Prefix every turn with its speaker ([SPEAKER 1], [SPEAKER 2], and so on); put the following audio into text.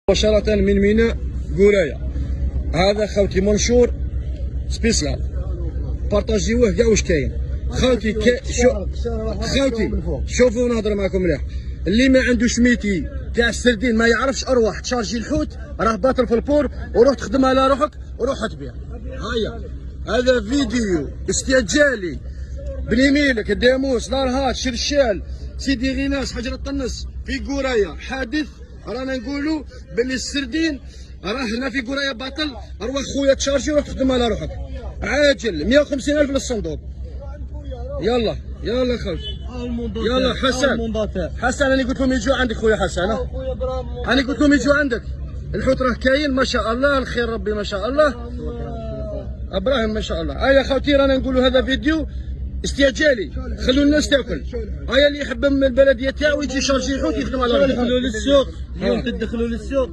[SPEAKER 1] مباشرة من ميناء قراية. هذا خوتي منشور سبيسيال، بارطاجيوه كاع واش كاين. خوتي خوتي شوفوا نهضر معكم مليح. اللي ما عندوش ميتي تاع السردين ما يعرفش اروح تشارجي الحوت، راه باطل في البور وروح تخدمها على روحك وروح تبيع. هيا هذا فيديو استعجالي بنيميلك الداموس نارهات شرشال سيدي غيناس حجر الطنس في قرايه. حادث رانا نقولوا باللي السردين راه هنا في قرايه باطل. اروح خويا تشارجي وروح تخدم على روحك عاجل. 150,000 للصندوق. يلا يلا خويا يلا حسن انا قلت لهم يجوا عندك خويا حسن. انا قلت لهم يجوا عندك. الحوت راه كاين ما شاء الله، الخير ربي ما شاء الله. ابراهيم ما شاء الله. هيا خوتي رانا نقولوا هذا فيديو استعجالي، خلوا الناس تاكل. هيا اللي يحب من البلديه تاعو يجي يشارجي الحوت يخدم على روحه.
[SPEAKER 2] تدخلوا للسوق اليوم، تدخلوا للسوق.